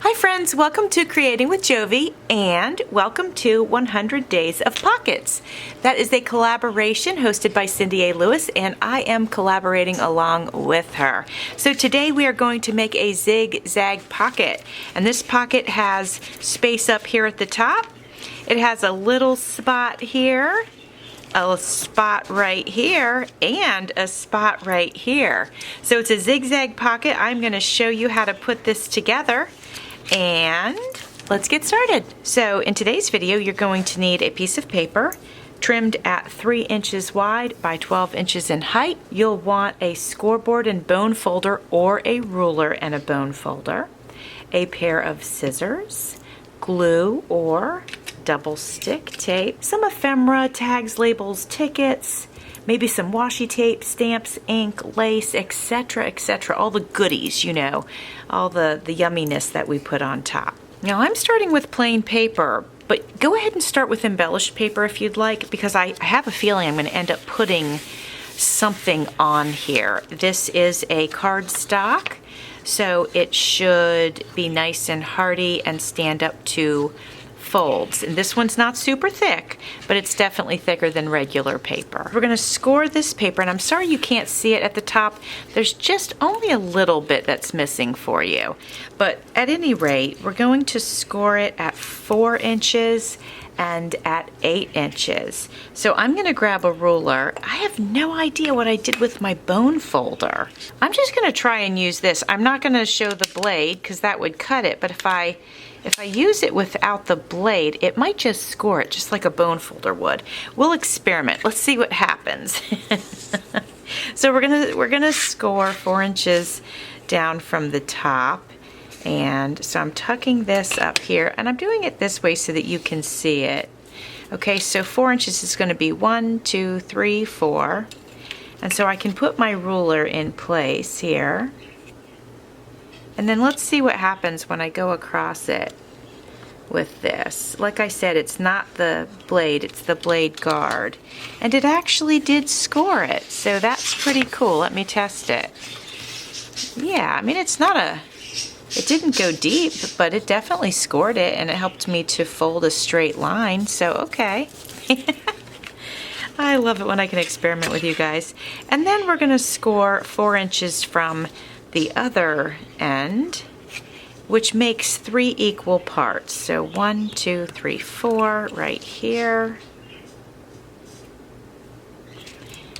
Hi friends, welcome to Creating with Jovi and welcome to 100 Days of Pockets. That is a collaboration hosted by Cindy A. Lewis and I am collaborating along with her. So today we are going to make a Zig Zag pocket, and this pocket has space up here at the top. It has a little spot here, a spot right here, and a spot right here. So it's a zigzag pocket. I'm going to show you how to put this together. And let's get started. So in today's video, you're going to need a piece of paper trimmed at 3 inches wide by 12 inches in height. You'll want a scoreboard and bone folder or a ruler and a bone folder, a pair of scissors, glue or double stick tape, some ephemera, tags, labels, tickets, maybe some washi tape, stamps, ink, lace, etc., etc. All the goodies, you know, all the yumminess that we put on top. Now I'm starting with plain paper, but go ahead and start with embellished paper if you'd like, because I have a feeling I'm going to end up putting something on here. This is a cardstock, so it should be nice and hardy and stand up to folds. And this one's not super thick, but it's definitely thicker than regular paper. We're going to score this paper, and I'm sorry you can't see it at the top. There's just only a little bit that's missing for you. But at any rate, we're going to score it at 4 inches and at 8 inches. So I'm going to grab a ruler. I have no idea what I did with my bone folder. I'm just going to try and use this. I'm not going to show the blade because that would cut it, but if I use it without the blade, it might just score it just like a bone folder would. We'll experiment. Let's see what happens. So we're gonna score 4 inches down from the top. And so I'm tucking this up here, and I'm doing it this way so that you can see it. Okay, so 4 inches is going to be 1, 2, 3, 4. And so I can put my ruler in place here. And then let's see what happens when I go across it with this. Like I said, it's not the blade, it's the blade guard. And it actually did score it, so that's pretty cool. Let me test it. Yeah, I mean, it didn't go deep, but it definitely scored it, and it helped me to fold a straight line, so okay. I love it when I can experiment with you guys. And then we're gonna score 4 inches from the other end, which makes 3 equal parts. So 1, 2, 3, 4 right here.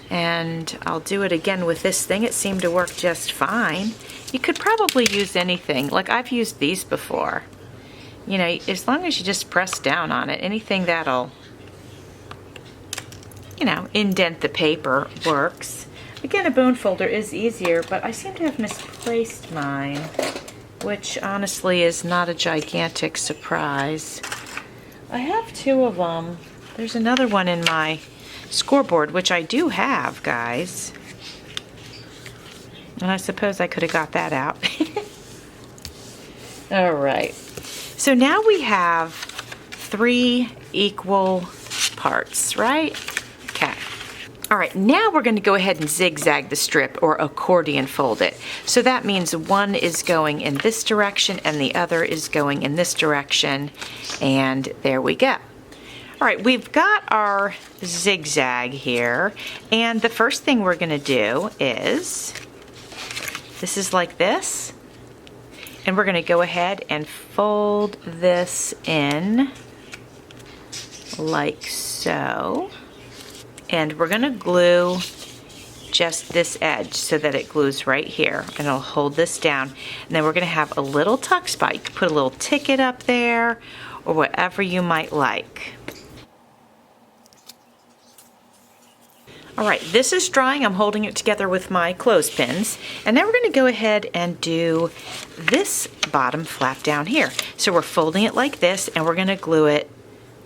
And I'll do it again with this thing. It seemed to work just fine. You could probably use anything. Like I've used these before. You know, as long as you just press down on it, anything that'll, you know, indent the paper works. Again, a bone folder is easier, but I seem to have misplaced mine, which honestly is not a gigantic surprise. I have 2 of them. There's another one in my scoreboard, which I do have, guys. And I suppose I could have got that out. All right. So now we have 3 equal parts, right? Okay. All right, now we're going to go ahead and zigzag the strip or accordion fold it. So that means one is going in this direction and the other is going in this direction. And there we go. All right, we've got our zigzag here. And the first thing we're going to do is, this is like this. And we're going to go ahead and fold this in like so. And we're going to glue just this edge so that it glues right here. And it'll hold this down. And then we're going to have a little tuck spot. You can put a little ticket up there or whatever you might like. All right, this is drying. I'm holding it together with my clothespins. And now we're going to go ahead and do this bottom flap down here. So we're folding it like this, and we're going to glue it.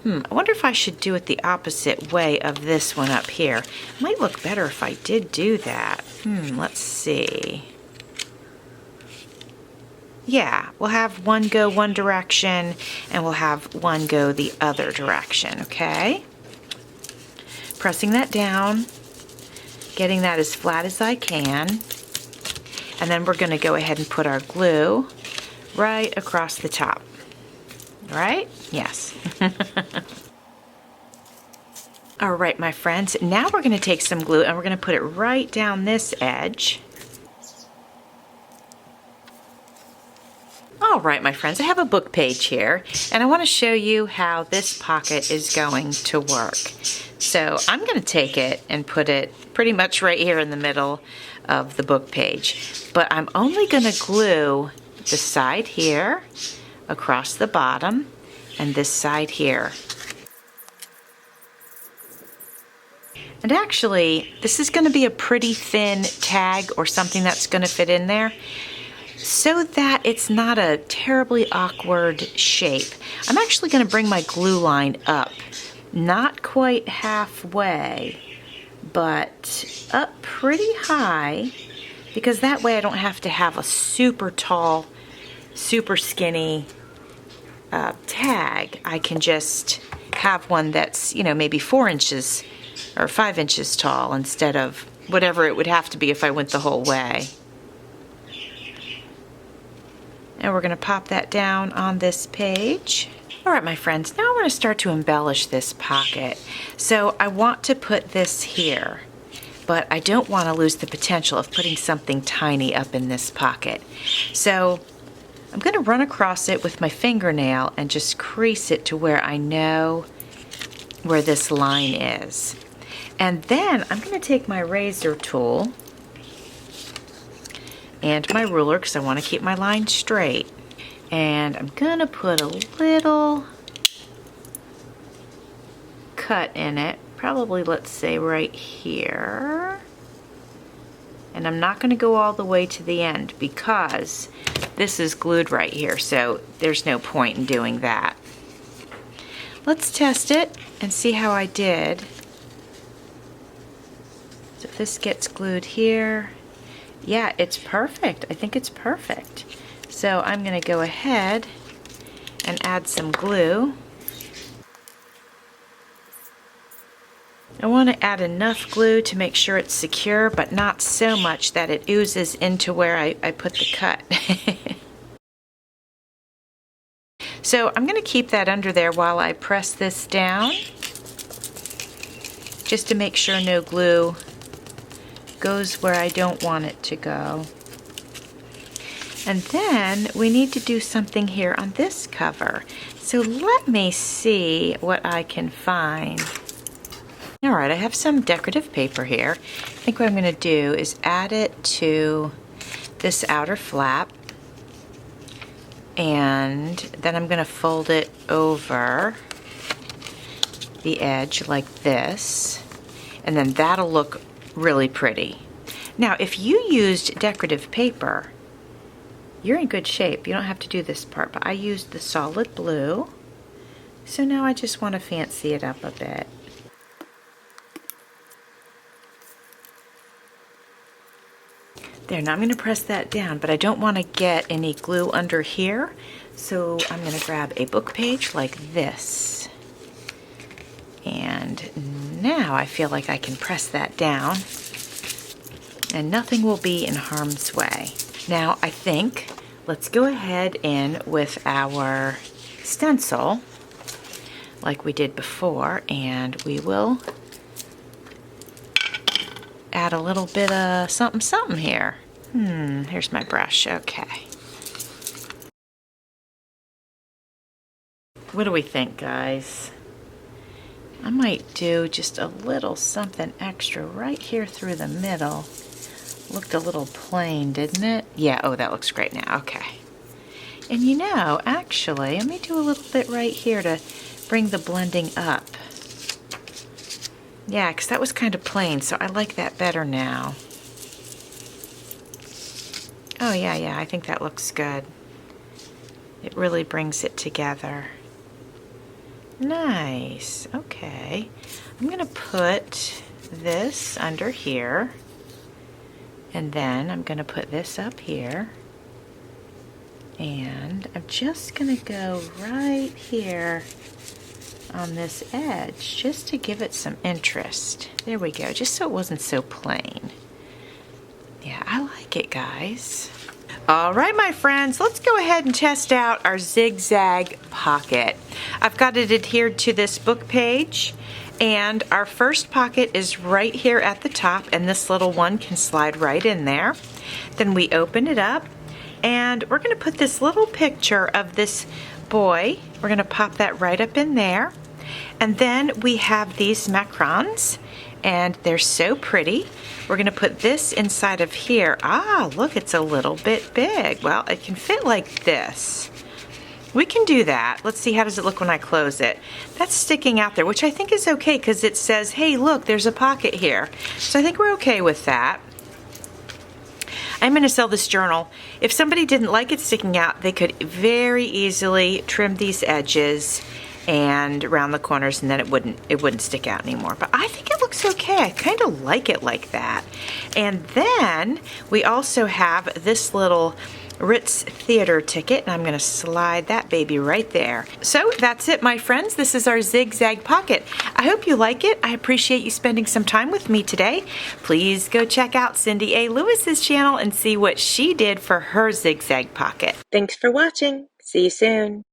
I wonder if I should do it the opposite way of this one up here. It might look better if I did do that. Let's see. Yeah, we'll have one go one direction, and we'll have one go the other direction, okay? Pressing that down, getting that as flat as I can. And then we're going to go ahead and put our glue right across the top. Right? Yes. All right, my friends, now we're going to take some glue and we're going to put it right down this edge. All right, my friends, I have a book page here, and I want to show you how this pocket is going to work. So I'm going to take it and put it pretty much right here in the middle of the book page. But I'm only going to glue the side here, across the bottom, and this side here. And actually, this is going to be a pretty thin tag or something that's going to fit in there, so that it's not a terribly awkward shape. I'm actually going to bring my glue line up, not quite halfway, but up pretty high, because that way I don't have to have a super tall, super skinny tag. I can just have one that's, you know, maybe 4 inches or 5 inches tall instead of whatever it would have to be if I went the whole way. And we're going to pop that down on this page. All right, my friends, now I want to start to embellish this pocket. So I want to put this here, but I don't want to lose the potential of putting something tiny up in this pocket. So I'm going to run across it with my fingernail and just crease it to where I know where this line is. And then I'm going to take my razor tool and my ruler, because I want to keep my line straight. And I'm going to put a little cut in it, probably let's say right here. And I'm not going to go all the way to the end because this is glued right here, so there's no point in doing that. Let's test it and see how I did. So if this gets glued here, yeah, it's perfect. I think it's perfect. So I'm going to go ahead and add some glue. I want to add enough glue to make sure it's secure, but not so much that it oozes into where I put the cut. So I'm going to keep that under there while I press this down, just to make sure no glue goes where I don't want it to go. And then we need to do something here on this cover. So let me see what I can find. All right, I have some decorative paper here. I think what I'm going to do is add it to this outer flap, and then I'm going to fold it over the edge like this, and then that'll look really pretty. Now, if you used decorative paper, you're in good shape. You don't have to do this part, but I used the solid blue, so now I just want to fancy it up a bit. There, now I'm going to press that down, but I don't want to get any glue under here, so I'm going to grab a book page like this. And now I feel like I can press that down, and nothing will be in harm's way. Now I think let's go ahead in with our stencil like we did before, and we will add a little bit of something here. Here's my brush. Okay. What do we think, guys? I might do just a little something extra right here through the middle. Looked a little plain, didn't it? Yeah, oh, that looks great now. Okay. And you know, actually, let me do a little bit right here to bring the blending up. Yeah, because that was kind of plain, so I like that better now. Oh, yeah, I think that looks good. It really brings it together. Nice. Okay. I'm going to put this under here, and then I'm going to put this up here, and I'm just going to go right here on this edge just to give it some interest. There we go, just so it wasn't so plain. Yeah, I like it, guys. All right, my friends, let's go ahead and test out our Zig Zag pocket. I've got it adhered to this book page, and our first pocket is right here at the top, and this little one can slide right in there. Then we open it up, and we're going to put this little picture of this boy. We're going to pop that right up in there. And then we have these macarons, and they're so pretty. We're going to put this inside of here. Ah, look, it's a little bit big. Well, it can fit like this. We can do that. Let's see, how does it look when I close it? That's sticking out there, which I think is okay because it says, hey, look, there's a pocket here. So I think we're okay with that. I'm going to sell this journal. If somebody didn't like it sticking out, they could very easily trim these edges and around the corners, and then it wouldn't stick out anymore. But I think it looks okay. I kind of like it like that. And then we also have this little Ritz Theater ticket, and I'm going to slide that baby right there. So that's it, my friends. This is our Zig Zag pocket. I hope you like it. I appreciate you spending some time with me today. Please go check out Cindy A. Lewis's channel and see what she did for her Zig Zag pocket. Thanks for watching. See you soon.